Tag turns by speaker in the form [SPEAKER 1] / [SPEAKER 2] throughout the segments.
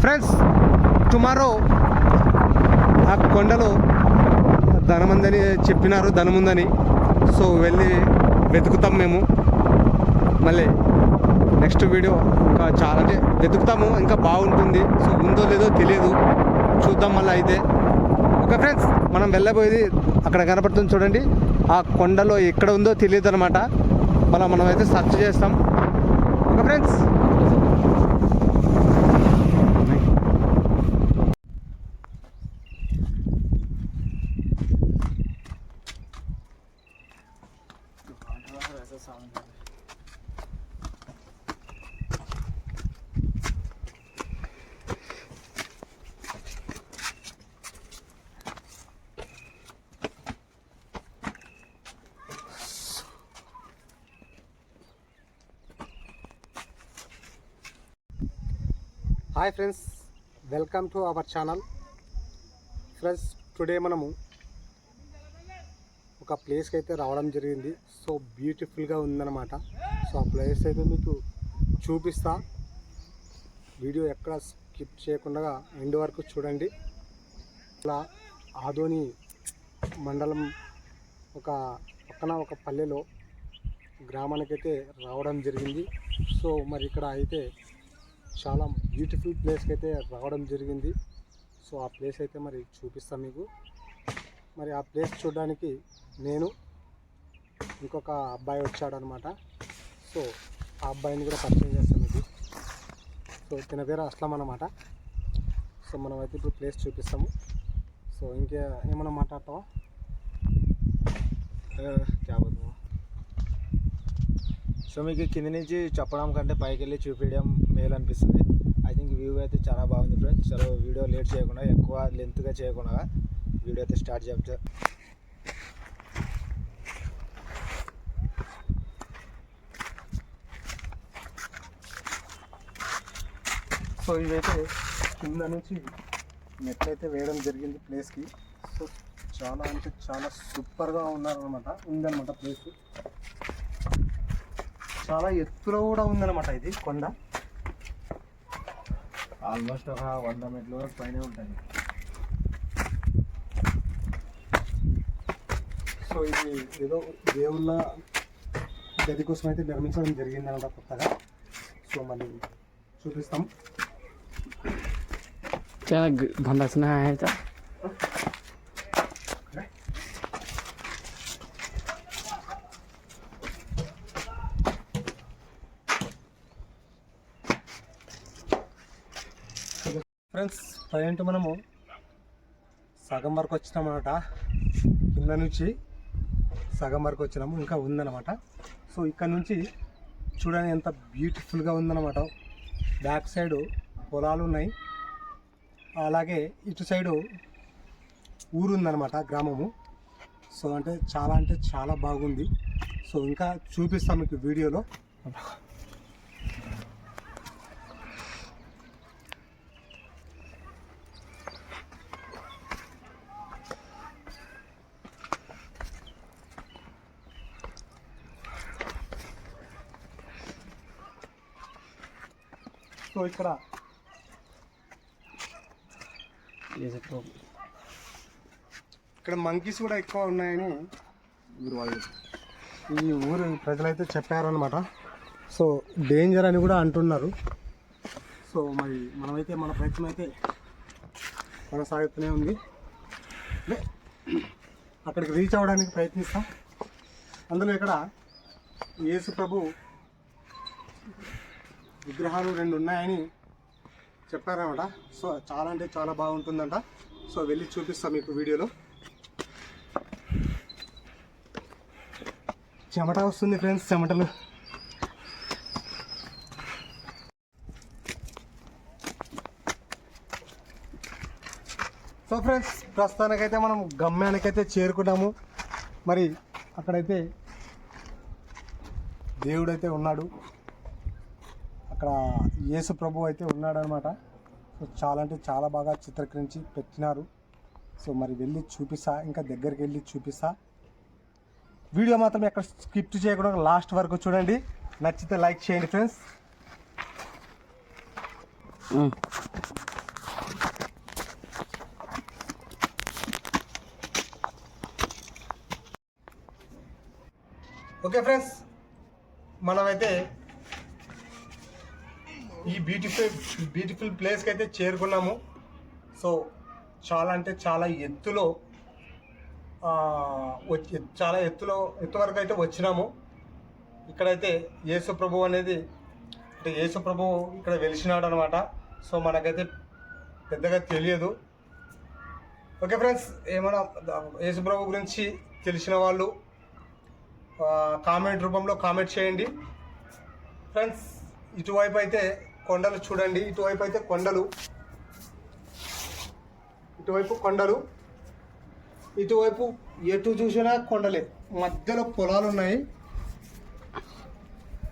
[SPEAKER 1] Friends, tomorrow ఆ కొండలో ధనముందని చెప్పినారు, ధనముందని. సో వెళ్ళి వెతుకుతాం మేము. మళ్ళీ నెక్స్ట్ వీడియో ఇంకా చాలా అంటే వెతుకుతాము, ఇంకా బాగుంటుంది. సో ఉందో లేదో తెలియదు, చూద్దాం మళ్ళీ అయితే. ఓకే ఫ్రెండ్స్, మనం వెళ్ళబోయేది అక్కడ కనపడుతుంది చూడండి. ఆ కొండలో ఎక్కడ ఉందో తెలియదు అనమాట. మళ్ళీ మనం అయితే సెర్చ్ చేస్తాం. Okay friends. Hi friends, welcome to our channel. Friends, today మనము ఒక ప్లేస్కి అయితే రావడం జరిగింది. సో బ్యూటిఫుల్గా ఉందన్నమాట. సో ఆ ప్లేస్ అయితే మీకు చూపిస్తా. వీడియో ఎక్కడ స్కిప్ చేయకుండా ఎండ్ వరకు చూడండి. ఇలా ఆదోని మండలం ఒక పక్కన ఒక పల్లెలో గ్రామానికైతే రావడం జరిగింది. సో మరి ఇక్కడ అయితే చాలా బ్యూటిఫుల్ ప్లేస్కి అయితే రావడం జరిగింది. సో ఆ ప్లేస్ అయితే మరి చూపిస్తాను మీకు. మరి ఆ ప్లేస్ చూడడానికి నేను ఇంకొక అబ్బాయి వచ్చాడనమాట. సో ఆ అబ్బాయిని కూడా పరిచయం చేస్తాను మీకు. సో తన పేరు అస్లం అన్నమాట. సో మనం అయితే ఇప్పుడు ప్లేస్ చూపిస్తాము. సో ఇంకా ఏమైనా మాట్లాడతావా?
[SPEAKER 2] క్యాబోదు. సో మీకు కింద నుంచి చెప్పడం కంటే పైకి వెళ్ళి చూపించడం మేలు అనిపిస్తుంది. ఐ థింక్ వ్యూ అయితే చాలా బాగుంది ఫ్రెండ్స్. చలో వీడియో లేట్ చేయకుండా, ఎక్కువ లెంత్గా చేయకుండా వీడియో అయితే స్టార్ట్ చేద్దాం.
[SPEAKER 1] సో ఇదైతే కింద నుంచి మెట్లయితే వేయడం జరిగింది ప్లేస్కి. సో చాలా అంటే చాలా సూపర్గా ఉందన్నమాట ప్లేస్. చాలా ఎత్తులో కూడా ఉందన్నమాట ఇది కొండ.
[SPEAKER 2] ఆల్మోస్ట్ ఒక 100 మెట్లు పైన ఉంటుంది.
[SPEAKER 1] సో ఇది ఏదో దేవుళ్ళ గది కోసం అయితే నిర్మించడం జరిగిందన్నమాట కొత్తగా. సో మళ్ళీ చూపిస్తాం.
[SPEAKER 3] చాలా బందాసిన అయితే
[SPEAKER 1] ఫ్రెండ్స్, ప్రజెంట్ మనము సగం వరకు వచ్చినామన్నమాట. కింద నుంచి సగం వరకు వచ్చినాము, ఇంకా ఉందన్నమాట. సో ఇక్కడ నుంచి చూడండి ఎంత బ్యూటిఫుల్గా ఉందన్నమాట. బ్యాక్ సైడు పొలాలు ఉన్నాయి, అలాగే ఇటు సైడు ఊరు ఉందన్నమాట, గ్రామము. సో అంటే చాలా బాగుంది. సో ఇంకా చూపిస్తాం మీకు వీడియోలో. సో ఇక్కడ మంకీస్ కూడా ఎక్కువ ఉన్నాయని ఈ ఊరు ప్రజలైతే చెప్పారనమాట. సో డేంజర్ అని కూడా అంటున్నారు. సో మరి మనమైతే మన ప్రయత్నం అయితే కొనసాగుతూనే ఉంది. అక్కడికి రీచ్ అవ్వడానికి ప్రయత్నిస్తాం. అందులో ఇక్కడ యేసు ప్రభు విగ్రహాలు 2 ఉన్నాయని చెప్పారన్నమాట. సో చాలా అంటే చాలా బాగుంటుందంట. సో వెళ్ళి చూపిస్తాం మీకు వీడియోలో. చెమట వస్తుంది ఫ్రెండ్స్, చెమటలు. సో ఫ్రెండ్స్, ప్రస్తుతానికైతే మనం గమ్యానికైతే చేరుకున్నాము. మరి అక్కడైతే దేవుడైతే ఉన్నాడు, అక్కడ యేసు ప్రభు అయితే ఉన్నాడనమాట. సో చాలా అంటే చాలా బాగా చిత్రీకరించి పెట్టినారు. సో మరి వెళ్ళి చూపిస్తా, ఇంకా దగ్గరికి వెళ్ళి చూపిస్తా. వీడియో మాత్రం ఎక్కడ స్కిప్ చేయకుండా లాస్ట్ వరకు చూడండి. నచ్చితే లైక్ చేయండి ఫ్రెండ్స్. ఓకే ఫ్రెండ్స్, మనమైతే ఈ బ్యూటిఫుల్ ప్లేస్కి అయితే చేరుకున్నాము. సో చాలా అంటే చాలా ఎత్తులో ఎత్తు వరకు అయితే వచ్చినాము. ఇక్కడైతే యేసు ప్రభు అనేది అంటే యేసు ప్రభు ఇక్కడ వెలిసినాడు అనమాట. సో మనకైతే పెద్దగా తెలియదు. ఓకే ఫ్రెండ్స్, ఏమైనా యేసు ప్రభు గురించి తెలిసిన వాళ్ళు కామెంట్ రూపంలో కామెంట్ చేయండి ఫ్రెండ్స్. ఇటువైపు అయితే కొండలు చూడండి, ఇటువైపు అయితే కొండలు, ఇటువైపు కొండలు, ఇటువైపు ఎటు చూసినా కొండలే, మధ్యలో పొలాలు ఉన్నాయి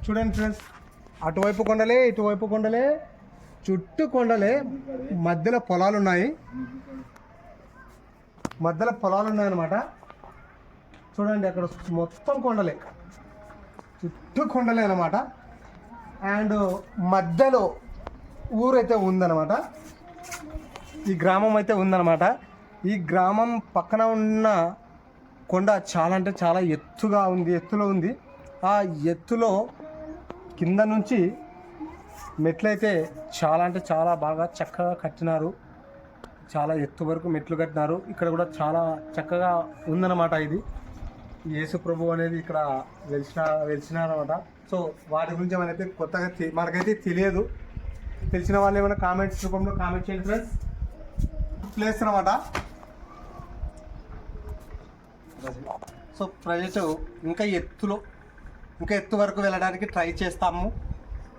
[SPEAKER 1] చూడండి ఫ్రెండ్స్. అటువైపు కొండలే, ఇటువైపు కొండలే, చుట్టూ కొండలే, మధ్యలో పొలాలు ఉన్నాయి, మధ్యలో పొలాలు ఉన్నాయన్నమాట. చూడండి అక్కడ మొత్తం కొండలే, చుట్టూ కొండలే అన్నమాట. అండ్ మధ్యలో ఊరైతే ఉందన్నమాట, ఈ గ్రామం అయితే ఉందన్నమాట. ఈ గ్రామం పక్కన ఉన్న కొండ చాలా అంటే చాలా ఎత్తులో ఉంది. ఆ ఎత్తులో కింద నుంచి మెట్లయితే చాలా అంటే చాలా బాగా చక్కగా కట్టినారు. చాలా ఎత్తు వరకు మెట్లు కట్టినారు. ఇక్కడ కూడా చాలా చక్కగా ఉందన్నమాట. ఇది యేసు ప్రభు అనేది ఇక్కడ వెలిసినారన్నమాట. సో వాటి గురించి మనైతే కొత్తగా మనకైతే తెలియదు. తెలిసిన వాళ్ళు ఏమైనా కామెంట్స్ రూపంలో కామెంట్ చేయండి ఫ్రెండ్స్. ప్లేస్ అన్నమాట. సో ప్రజెంట్ ఇంకా ఎత్తు వరకు వెళ్ళడానికి ట్రై చేస్తాము.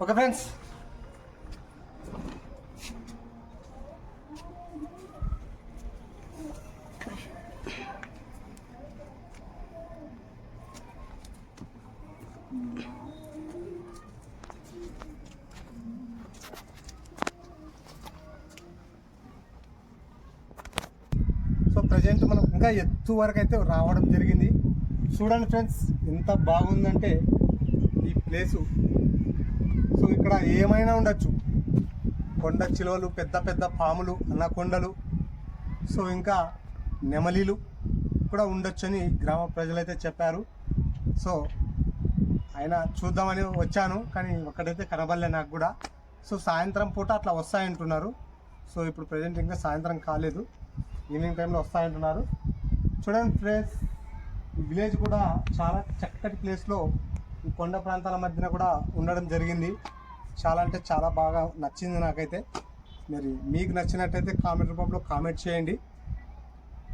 [SPEAKER 1] ఓకే ఫ్రెండ్స్, ప్రజెంట్ మనం ఇంకా ఎత్తు వరకు అయితే రావడం జరిగింది. చూడండి ఫ్రెండ్స్, ఎంత బాగుందంటే ఈ ప్లేసు. సో ఇక్కడ ఏమైనా ఉండొచ్చు, కొండ చిలువలు, పెద్ద పెద్ద పాములు, అన్నకొండలు, సో ఇంకా నెమలీలు కూడా ఉండొచ్చని గ్రామ ప్రజలైతే చెప్పారు. సో అయినా చూద్దామని వచ్చాను, కానీ ఒక్కడైతే కనబడలే నాకు కూడా. సో సాయంత్రం పూట అట్లా వస్తాయంటున్నారు. సో ఇప్పుడు ప్రజెంట్ ఇంకా సాయంత్రం కాలేదు, ఈవినింగ్ టైంలో వస్తాయంటున్నారు. చూడండి ఫ్రెండ్స్, ఈ విలేజ్ కూడా చాలా చక్కటి ప్లేస్లో ఈ కొండ ప్రాంతాల మధ్యన కూడా ఉండడం జరిగింది. చాలా అంటే చాలా బాగా నచ్చింది నాకైతే. మరి మీకు నచ్చినట్టయితే కామెంట్ రూపంలో కామెంట్ చేయండి.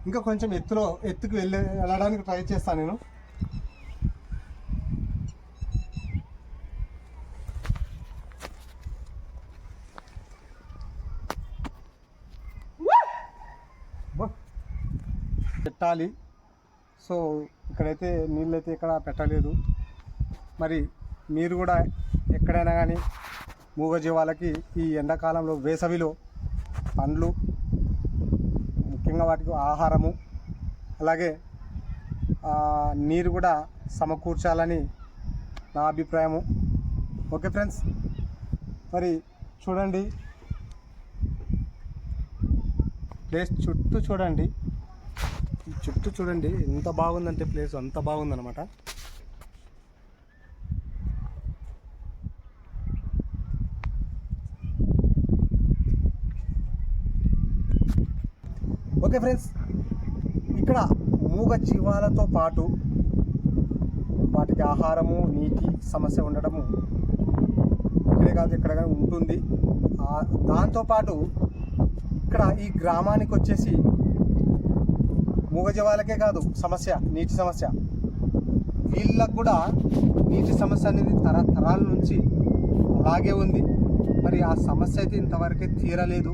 [SPEAKER 1] ఇంకా కొంచెం ఎత్తుకు వెళ్ళడానికి ట్రై చేస్తాను నేను. పెట్టాలి. సో ఇక్కడైతే నీళ్ళైతే ఇక్కడ పెట్టలేదు. మరి మీరు కూడా ఎక్కడైనా కానీ మూగజీవాలకి ఈ ఎండాకాలంలో వేసవిలో పండ్లు, ముఖ్యంగా వాటికి ఆహారము, అలాగే నీరు కూడా సమకూర్చాలని నా అభిప్రాయము. ఓకే ఫ్రెండ్స్, మరి చూడండి ప్లేస్ చుట్టూ చూడండి ఎంత బాగుందంటే ప్లేస్ అంత బాగుందన్నమాట. ఓకే ఫ్రెండ్స్, ఇక్కడ మూగ జీవాలతో పాటు వాటికి ఆహారము, నీటి సమస్య ఉండడము ఇక్కడే కాదు ఎక్కడ ఉంటుంది. దాంతోపాటు ఇక్కడ ఈ గ్రామానికి వచ్చేసి మూగజీవాలకే కాదు సమస్య, నీటి సమస్య, వీళ్ళకు కూడా నీటి సమస్య అనేది తరాల నుంచి అలాగే ఉంది. మరి ఆ సమస్య అయితే ఇంతవరకే తీరలేదు.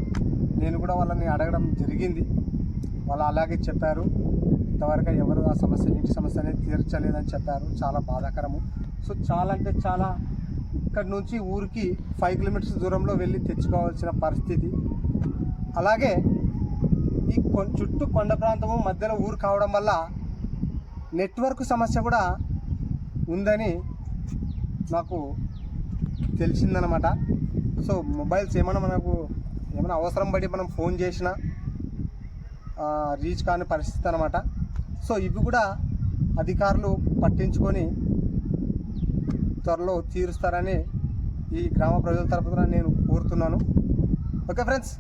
[SPEAKER 1] నేను కూడా వాళ్ళని అడగడం జరిగింది, వాళ్ళు అలాగే చెప్పారు. ఇంతవరకు ఎవరు ఆ సమస్య, నీటి సమస్య అనేది తీర్చలేదని చెప్పారు. చాలా బాధాకరము. సో చాలా అంటే చాలా ఇక్కడ నుంచి ఊరికి 5 కిలోమీటర్స్ దూరంలో వెళ్ళి తెచ్చుకోవాల్సిన పరిస్థితి. అలాగే ఈ చుట్టూ కొండ ప్రాంతము మధ్యలో ఊరు కావడం వల్ల నెట్వర్క్ సమస్య కూడా ఉందని నాకు తెలిసిందనమాట. సో మొబైల్స్ ఏమైనా అవసరం పడి మనం ఫోన్ చేసినా రీచ్ కాని పరిస్థితి అనమాట. సో ఇవి కూడా అధికారులు పట్టించుకొని త్వరలో తీరుస్తారని ఈ గ్రామ ప్రజల తరపున నేను కోరుతున్నాను. Okay friends.